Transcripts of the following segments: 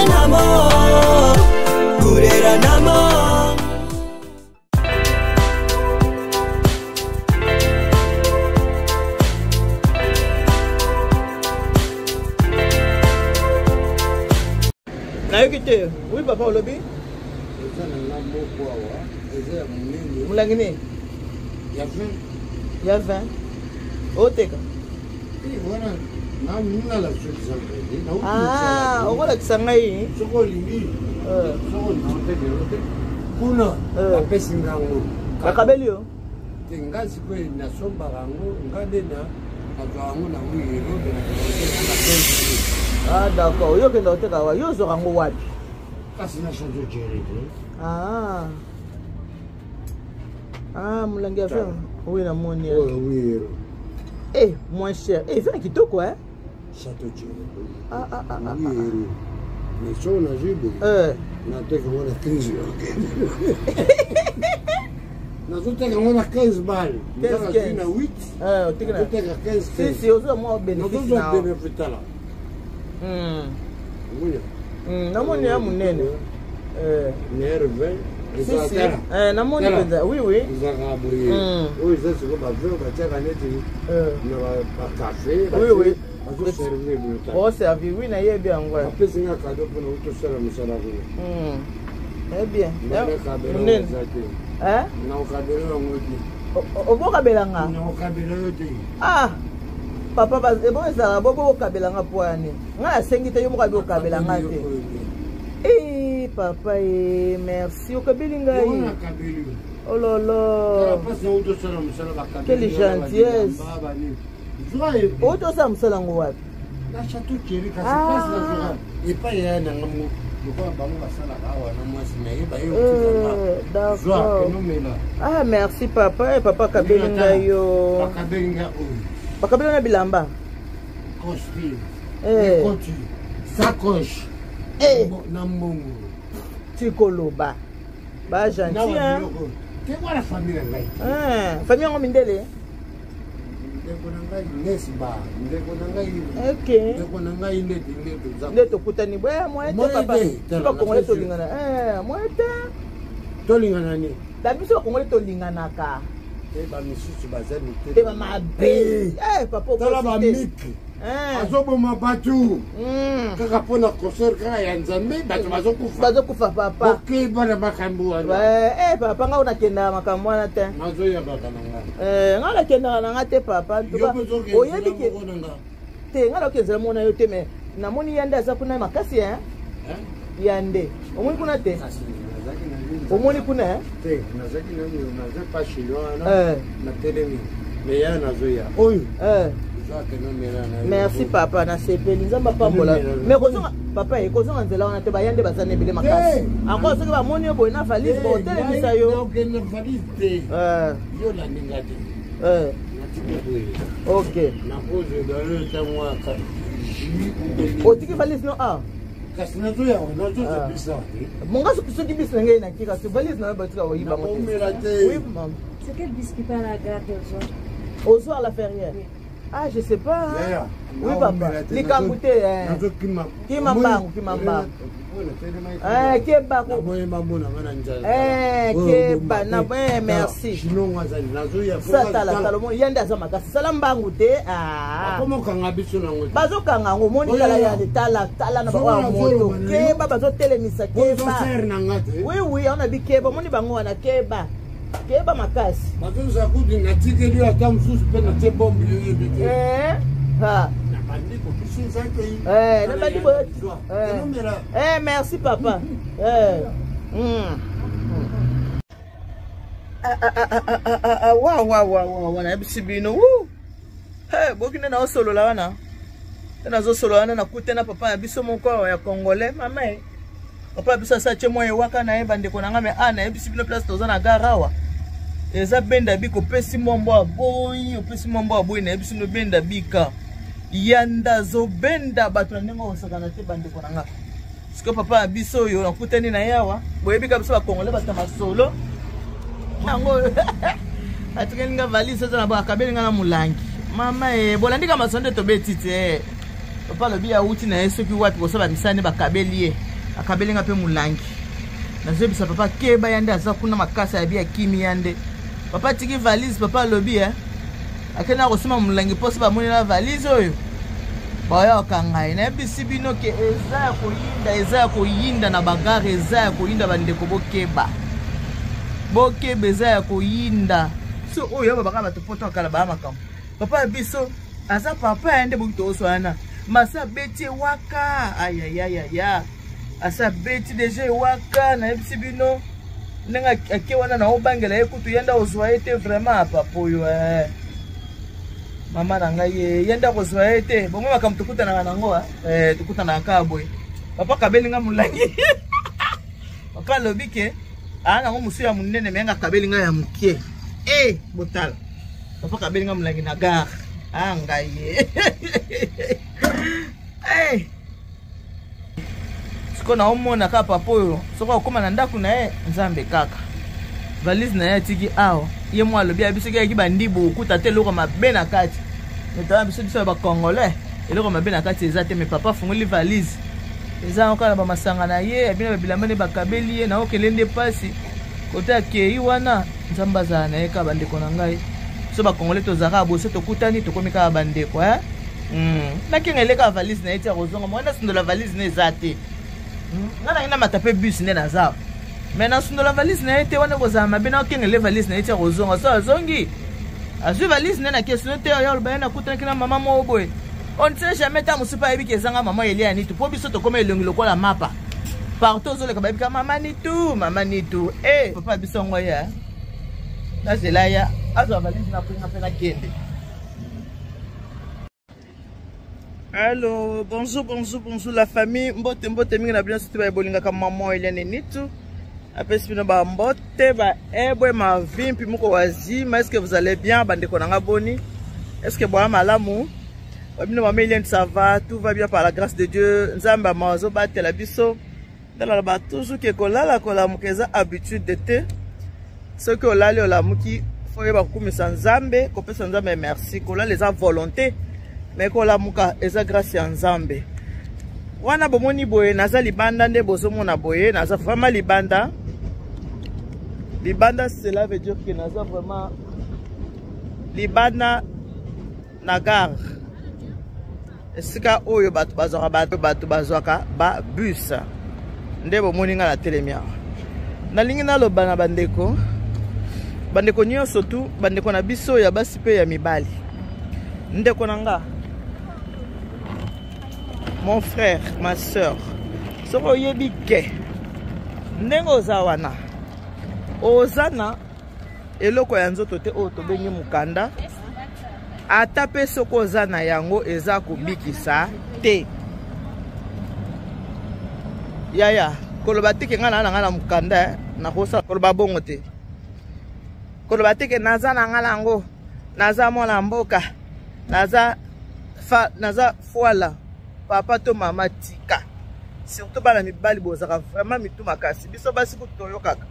namo kurera namo Naïkité, oui papa au lobby. Moulangini. Il y a 20. Il y a 20. Au Teka. Ah, on va la Sangaï. Kuna, Pessingango. La Cabelio. Tengasiko na sombarango, ngadena, akawango na wiro, Ah d'accord, yo kenda oteka wa yo zorango wapi? kasi na chanzo jeri. Ah. Ah, Moulangi a fait. Oui, la monnaie. Oui. Eh, moins cher. Eh, viens qui quoi hein? Château jeri. Ah. Oui. Mais si on a joué, on a fait comme on a 15 on a 15 balles. On a 8. Ah, on a 15. Si, on a moins bénéfice. On a bénéfice là. Oui. Non, mon nez, mon nez. Nerve. Si. Non, mon nez. Oui. Ils ont rabouillé. Oui, ça c'est comme un on va dire un café. Oui. On va servir, oui, n'a bien. Après, c'est un cadeau pour nous tous seul, nous sommes Eh bien. Hein? Non, au beau cabelanga. Non, Ah, papa, c'est bon, ça va beaucoup cabelanga pour année. On a 5 ans, on va au cabelanga. Eh, papa, merci au cabelinga. Oh là là. Quelle gentillesse. Oh, tu sais, je suis la château qui et pas y a un d'accord. Ah, merci papa. Et papa Kabelinga yo. Papa Kabelinga bilamba. Sacoche. Tikoloba. Ba gentil hein. C'est quoi la famille là? Famille en Mindele. Ok. Ndeto kutani bwa moi papa. Pas congolais to lingana. Moi to lingana ni. La biso congolais to lingana ka. Ba misusu bazani te. Te ba mabe. Papa ko ba miki. Azobo mabatu. Kaka pona concert kaka ya Nzambe bazokufa papa. OK bana makambu wana. Papa nga unakenda makambu wana te. Mazoya bakana nga. Nga nakenda nga te papa. Oyebi ke te nga lokenzela mona yo te me namoni yande aza kuna makasi hein? Yande. Omoni kuna te? Omoni kuna te nazaki naza pas chinois na telemi. Mais ya nazoya. Oyo. Merci papa na sepeli nzamba pambola mais kozonga papa e kozonga nzela wana te bayande bazane bele makasi encore soki bamoni yo boye na valise botelemisa yo yo la ndinga te ok na pose dans le temps otiki valise no kasi nazoya nazoza bisa monga soki bis na ngai nakika so valise na yo batika oyiba mo oui maman c'est quel bis qui part à la gare aux soirs à la ferrière. Ah, je sais pas. Oui, papa. Les camboutés, hein. Qui m'embarque, qui m'embarque. Qui est bas. Merci. Ça, t'as la salomon. Yanda Zamaka. Salambangouté. Ah. Comment qu'on a besoin de Bazo Kangango, Monica Layane, Tala, moto. Keba, Bazo Telemisa, Keba. Oui, on a dit Keba, Moni Bango, on a Keba. Keba makasi. Bazoza kudi natikeli ata msusu pe na te bombe yebite. Ha. Na bandi ko kisinza ke. Na bandi bo. Merci papa. Wow, na bisibino. Bokine na osolo la wana. Na zo solo wana na kutena papa ya biso moko ya congolais mama. Papa biso sa chemo ye waka na yeba ndeko na ngame ana yebisi bino place toza na garawa eza benda biko pesi mombo aboyi opesi mombo aboyi na yebisi no benda bika yanda zo benda bato na ndenge osakana te bandeko na nga siko papa biso yo nakutani na yawa boyebika biso bakongole bata masolo nango atukeni nga valise za na bakabeli nga na mulangi mama bolandika masonde tobeti te papa lobi ya uti na yeso ki wapi kosaba misane bakabeli ye akabelinga pe mulangi nazobisa papa keba yande aza kuna makasa ya bia kimi yande papa tiki valise papa lobi akena kosoma mulangi poso bamoni na valise oyo baya kangai na bisi bino ke eza ya koyinda na bagare eza ya koyinda bandeko bokeba eza ya koyinda so oyo babaka bato poto akala ba makambo papa biso aza papa yande bokito oswana masa beti waka ayayaya asa beti deja waka na bisi bino nenga akewana na obangela ekutu yenda ozwa ete vraiment papa oyo mama na ngai yenda kozwa ete bongo makambo tukutana nango tukutana kabwe papa kabelinga mulangi papa lobike ana ngo musu ya munene menga kabelinga ya mukie botala papa kabelinga mulangi na gare ngai siko na omona ka papa oyo soko okoma na ndaku na nzambe kaka valise na ya tiki awo ye mwa lobi abiso ki bandibu okuta te eloko mabe na kati metala biso ba congolais eloko mabe na kati eza te me papa fungoli valise eza okala ba masanga na ye abina babilamba ne bakabeli ye na okelende pasi kote akei wana nzambe azala na ye ka bandeko na ngai so ba congolais tozaka boso tokutani tokomi ka bandeko nakengeleka valise na ye ti ya kozonga mwana sundola valise na eza te ngana ina matape bus ne na zao mena sundola valise na ete wana kozama mabe na okengele valise na ete kozonga so azongi azwi valise ne na question te oyo loba na kutana na mama mo boy on ne sait jamais ta musupa yebi kezanga mama Elia ni tu po biso to koma elongi lokola mapa partout zo le kababi ka mama ni tu papa biso ngoya na zelaya azo valise na kuinga pena kende. Allô, bonjour la famille. Mbote mingi na bien surtout ba bolinga ka maman Eliane Nitu. Apesi bino ba mbote ba ebwe ma vimpi muko wazima. Est-ce que vous allez bien bandeko nanga boni? Est-ce que boa malamu? Bino maman Eliane ça va, tout va bien par la grâce de Dieu. Nzamba mazo batela biso. Dala ba toujours ke kolala mukeza habitude de te. Ce que olali olamuki foye ba kumisa nzambe, kopesa nzambe merci. Kolala les a volonté. Mais kola muka eza grâce ya nzambe wana bomoni boye naza libanda nde bozomona boye naza vraiment libanda cela veut dire que naza vraiment libanda na gare esika oyo bato bazwaka ba bus nde bomoni nga na telemia nalingi naloba na bandeko nyonso tu bandeko na biso ya basi pe ya mibali ndeko nanga mon frère, ma soeur, soko yebi ke ndenge oza wana ozana eloko ya nzoto te oyo tobengi mukanda ata pe soko ozana yango eza kobikisa te yaya koloba teke nga na mukanda na kosa koloba bongo te koloba teke naza na nga nango naza mwana mboka naza foala papa to mama tika surtout bana mibali bozaka vraiment mitu makasi biso basi ko toyokaka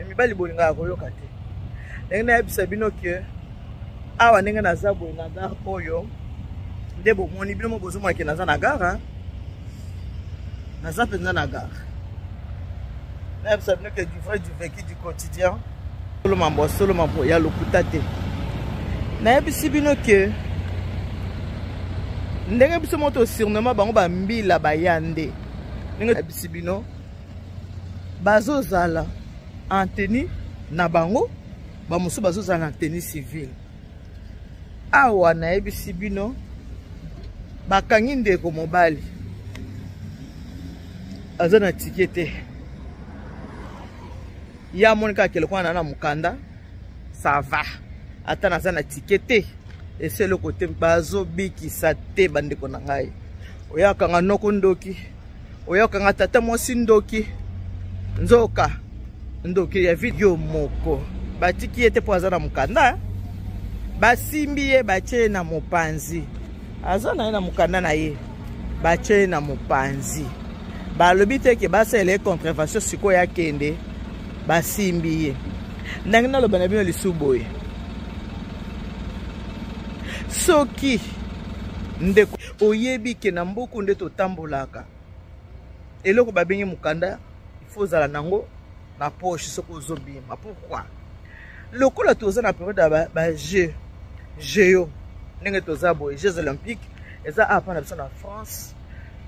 mibali bolinga koyoka te ndenge na yebisa bino ke awa ndenge naza boye na gare oyo nde bomoni bino mo bozomona ke naza na gare naza mpenza na gare na yebisa bino ke du vrai du vécu du quotidien solo mambo ya lokuta te na yebisi bino ke ndenge biso moto surnement bango bambila bayande ndenge bisi bino bazozala en tenue na bango bamusu bazozala en tenue civile awa na yebisi bino bakangi ndeko mobali aza na tike te ya monika keleko na mukanda ça va ata naza na tike te et c'est le côté bazo bikisa te bandeko na ngai oyakanga noko ndoki oyakanga tata mwasi ndoki nzoka ndoki ya video moko batiki ete po aza na mukanda basimbi ye bache na mopanzi aza na ye na mukanda na ye bache na mopanzi balobi te ke basala contravention siko ya kende basimbi ye ndenge naloba na bino lisuboye soki ndeko oyebi ke na mbuku nde totambolaka eloko babengi mukanda il faut zala nango na poche soko zobima. Pourquoi? Lokola toza na période ba jeux ndenge toza boy Jeux olympiques eza apa na biso na France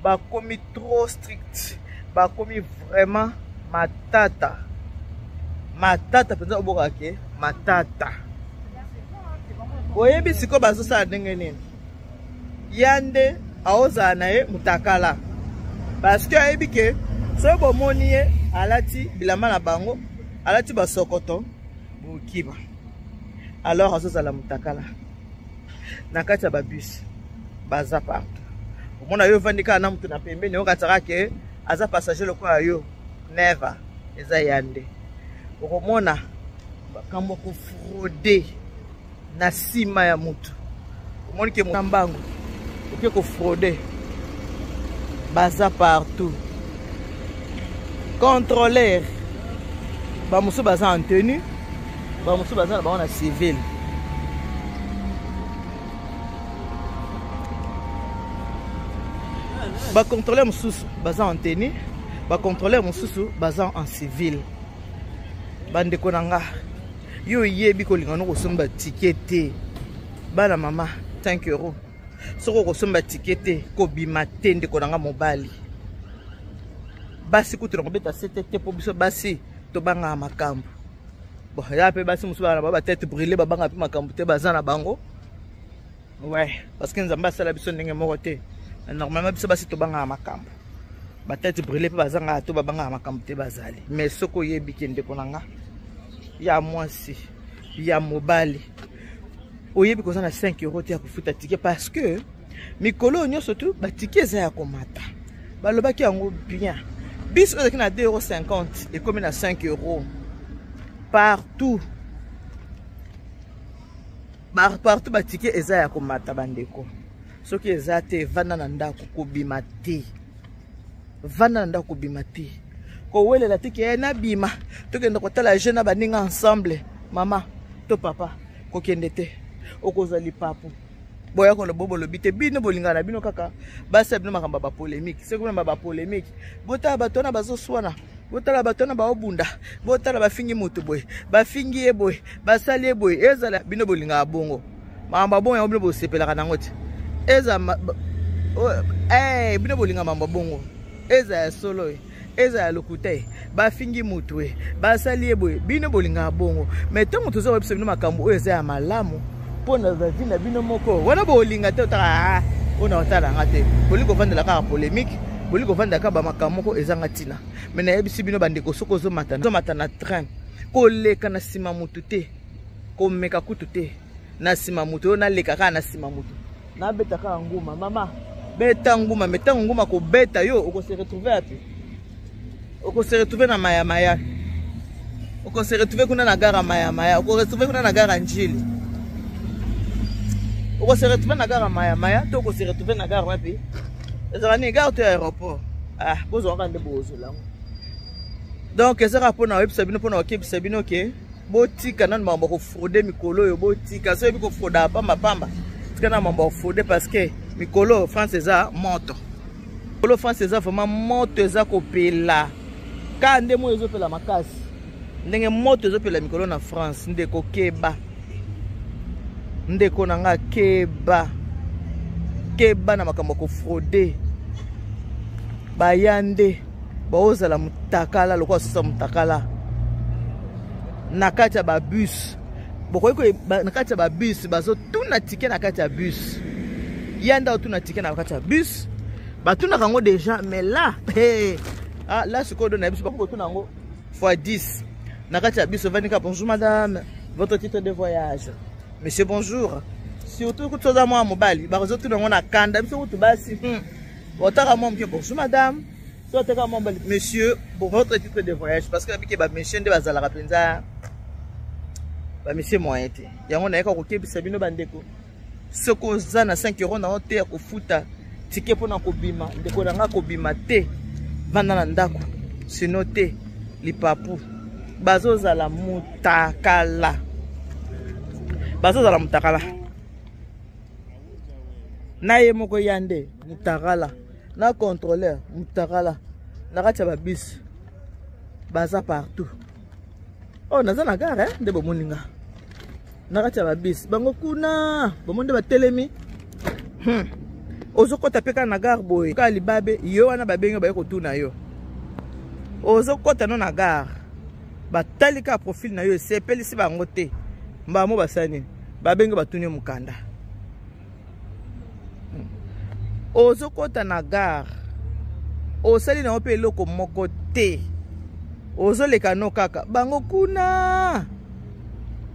ba komi trop strict, ba komi vraiment matata penza oboka ke matata. Oyebi siko bazo sa ndenge nini yande aoza na ye mutakala parce que ayebi ke so bomoni ye alati bilamba na bango alati basokoto bukiba alors azozala mutakala na kati ya babus baza partout. Omona yo vandika na mutu na pembeni okataka ke aza passager lokola yo never eza yande. Okomona bakambo ko frauder na sima ya mutu. Omoni ke mbango oke ko frauder baza partout. Contrôleur ba musu baza en tenue, ba musu baza ba na civil. Ba contrôleur mususu baza en tenue, ba contrôleur mususu baza en civil. Bande konanga yo yebi ko lingano ko somba ticket te. Bana mama 5 €. Soko ko somba ticket te ko bimate nde konanga mobali. Basi kutu ngobeta CTT po biso basi to banga makambo. Bon ya pe basi musu bana ba tête brûlée ba banga pe makambo te baza na bango. Ouais, parce que nzamba sala biso ndenge moko te. Normalement biso basi to banga makambo. Ba tête brûlée pe bazanga to ba banga makambo te bazali. Mais soko yebi kende konanga ya mwasi ya mobali. Oyebi ko na 5 € te ya kufuta ticket parce que mikolo nyo surtout ba ticket za ya komata. Balobaki yango bien. Bis oyo na 2,50 € et comme na 5 € partout. Partout ba ticket eza ya komata bandeko. Soki eza te vanda na ndako kobima te. Vanda na ndako kobima te. Ko wele la ticket na bima. Tokende kotala jeune baninga ensemble. Mama to papa ko kende te. Okozali papu. Boya ko le bobo le bite bino bolingana bino kaka basa bino makamba ba polémique c'est comme ba polémique bota batona bazo swana bota batona ba obunda bota ba fingi mutu boy ba fingi e boy basali e boy ezala bino bolinga bongo mamba bongo ya bino bosepela kana ngoti eza bino bolinga mamba bongo eza ya solo eza ya lokutai ba fingi mutu basali e boy bino bolinga bongo mais tango tozo webse bino makambo eza ya malamu. Pona zazi na bino moko wana bolinga te otaka ona otala ngate boliko vandela ka polémique boliko vandela ka ba makamoko ezanga tina mais na yebisi bino bandeko soko zo mata na train ko leka na sima mutu te ko meka kutu te na sima mutu na leka ka na sima mutu na beta ka nguma mama beta nguma meta nguma ko beta yo oko se retrouver api oko se retrouver na maya oko se retrouver kuna na gara maya oko retrouver kuna na gara njili. On se retrouve na gare Maya, to ko se retrouve na gare wapi? Ezala ni gare to aéroport. Ah, bozo ngande bozo lango. Donc ezala pona web sabino pona okep sabino ke botika nan mambo ko frauder mikolo yo botika so bi ko frauda pamba. Tika na mambo frauder parce que mikolo France eza moto. Mikolo France eza vraiment moto eza ko pela. Ka ndemo ezo pela makasi. Ndenge moto ezo pela mikolo na France ndeko keba. Ndeko nanga keba na makambo ko frauder bayande baozala mutakala lokwa sosa mutakala na kati ya ba bus bokoyiko na kati ya ba bus bazo tuna ticket na kati ya bus yanda tuna ticket na kati ya bus batuna kango déjà mais là là ce qu'on donne na bus bako tuna ngo x10 na kati ya bus vanika bonjour madame votre titre de voyage. Monsieur, bonjour. Surtout que tu as moi mobile, bah tout le monde a kanda, monsieur tu basi. Bonjour madame. Monsieur, pour votre titre de voyage parce que avec ba monsieur de bazala rapenza. Ba monsieur moyen te. Yango na ko kebisa bino bandeko. Soko za na 5 € na hotel ko futa ticket pona ko bima, ndeko nanga ko bima te. Vanda na ndako. Sino te lipapu. Bazo zala mutakala. Bazo zala mutakala. Na ye moko yande mutakala. Na contrôleur mutakala. nakati ya babisi baza partout. Oh naza na gare nde bomoninga nakati ya babisi bango kuna bomonde batelemi ozokota peka na gare boye ka libabe yo wana babengi baye kotuna yo ozokota no na gare batalika profil na yo sepelisi bango te mbamo basani babengi batuni mukanda ozokota na gare osali na ope eloko moko te ozoleka no kaka bango kuna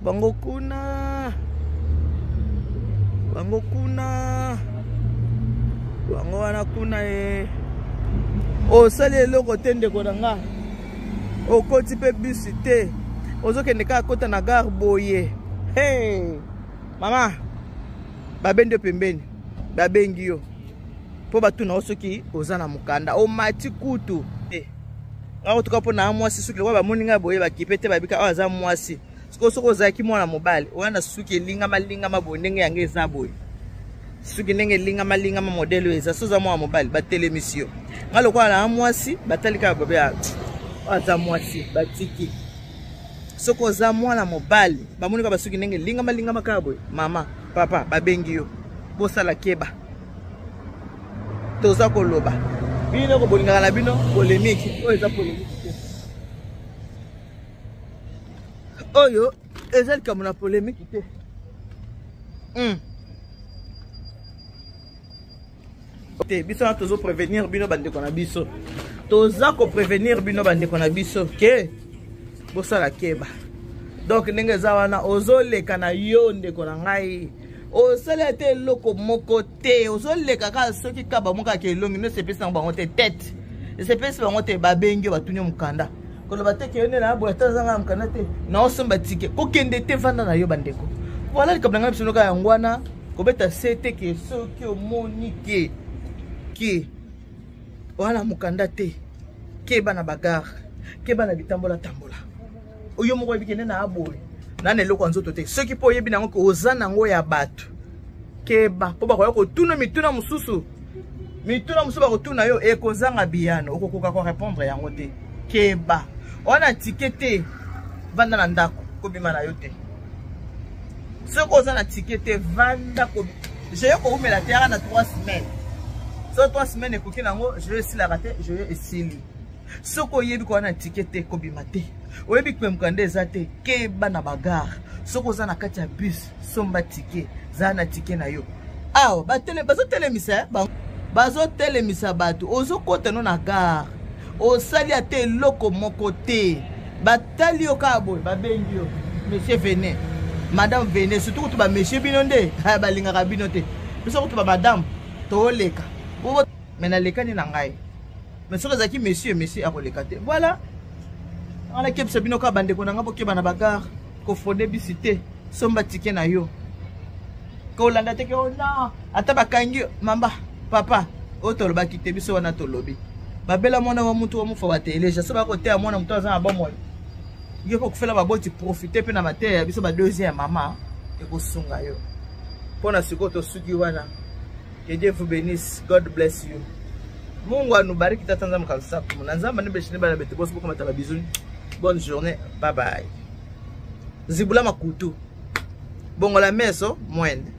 bango wana kuna osali eloko te ndeko na nga okoti pe bisi te ozokende kaka kota na gare boye. Hey mama babende pembeni babengi yo po batuna osoki oza na mukanda omati kutu aho tukapo na mwasi suki kwa bamoninga boye bakipete babika aza mwasi soko ozaki mwana mobali wana suki linga mabonenge yange eza boye suki ndenge linga modelo eza soza mwana mobali batelemisio ngalo kwa na mwasi batalika bobe aza mwasi batiki soko oza mwana mobali bamonika basuki ndenge linga makaboye mama papa babengi yo bosala keba toza koloba bino ko bolingaka na bino polémique oyo eza polémique oyo eza likambo na polémique te te biso na tozo prévenir bino bandeko na biso toza ko prévenir bino bandeko na biso ke bosala keba donc ndenge eza wana ozoleka na yo ndeko na ngai osala te loko moko te ozoleka ka soki kaba moka ke longi no sepesi na bango te tête sepesi bango te babengi batuni mukanda koloba te ke yone na boya tazanga mukanda te na osomba tike kokende te vanda na yo bandeko voilà likambo na biso noka yangwana kobeta sete ke soki omoni ke wana mukanda te ke bana bagarre ke bana bitambola oyo moko bikene na aboye nane loko nzoto te soki po yebi nango ko ozana ngo ya bato keba po bakoya ko tuna mituna mususu bakotuna yo ekozanga biyano okokoka ko répondre yango te keba ona tikete vanda na ndako kobima na yo te soko ozana tikete vanda ko je ko umela te na 3 semaines so 3 semaines ekoki nango je vais la rater je vais esili soko yebi ko na tikete kobima te oyebi kwe mukanda eza te keba na bagare soko oza na kati ya bus somba tike za na tike na yo awa bazotelemisa bato ozokota no na gare osali ate eloko moko te batali yo kaka boye babengi yo monsieur venez madame venez surtout kutu bamesie bino nde balingaka bino te biso kutu bamadame tooleka me nalekani na ngai me soki ezalaki monsieur akoleka te voilà on a kebisa bino ka bandeko na nga bokeba na bagare kofode bisi te somba tike na yo kolanda te ke ona ata bakangi mamba papa otolobaki te biso wana tolobi babela mwana wa mutu wa mufa bateleja so bakotea mwana mutu aza na bomoi yeko kufela baboti profiter pe na mateya ya biso ba deuxième mama ekosunga yo pona sikoto suki wana que Dieu vous bénisse, God bless you. Mungu anubariki tata nzambe kabisa. Nzambe nibeshine bana bete boss boko matala bisous. Bonne journée, bye bye. Zibula makutu. Bongo la meso mwende.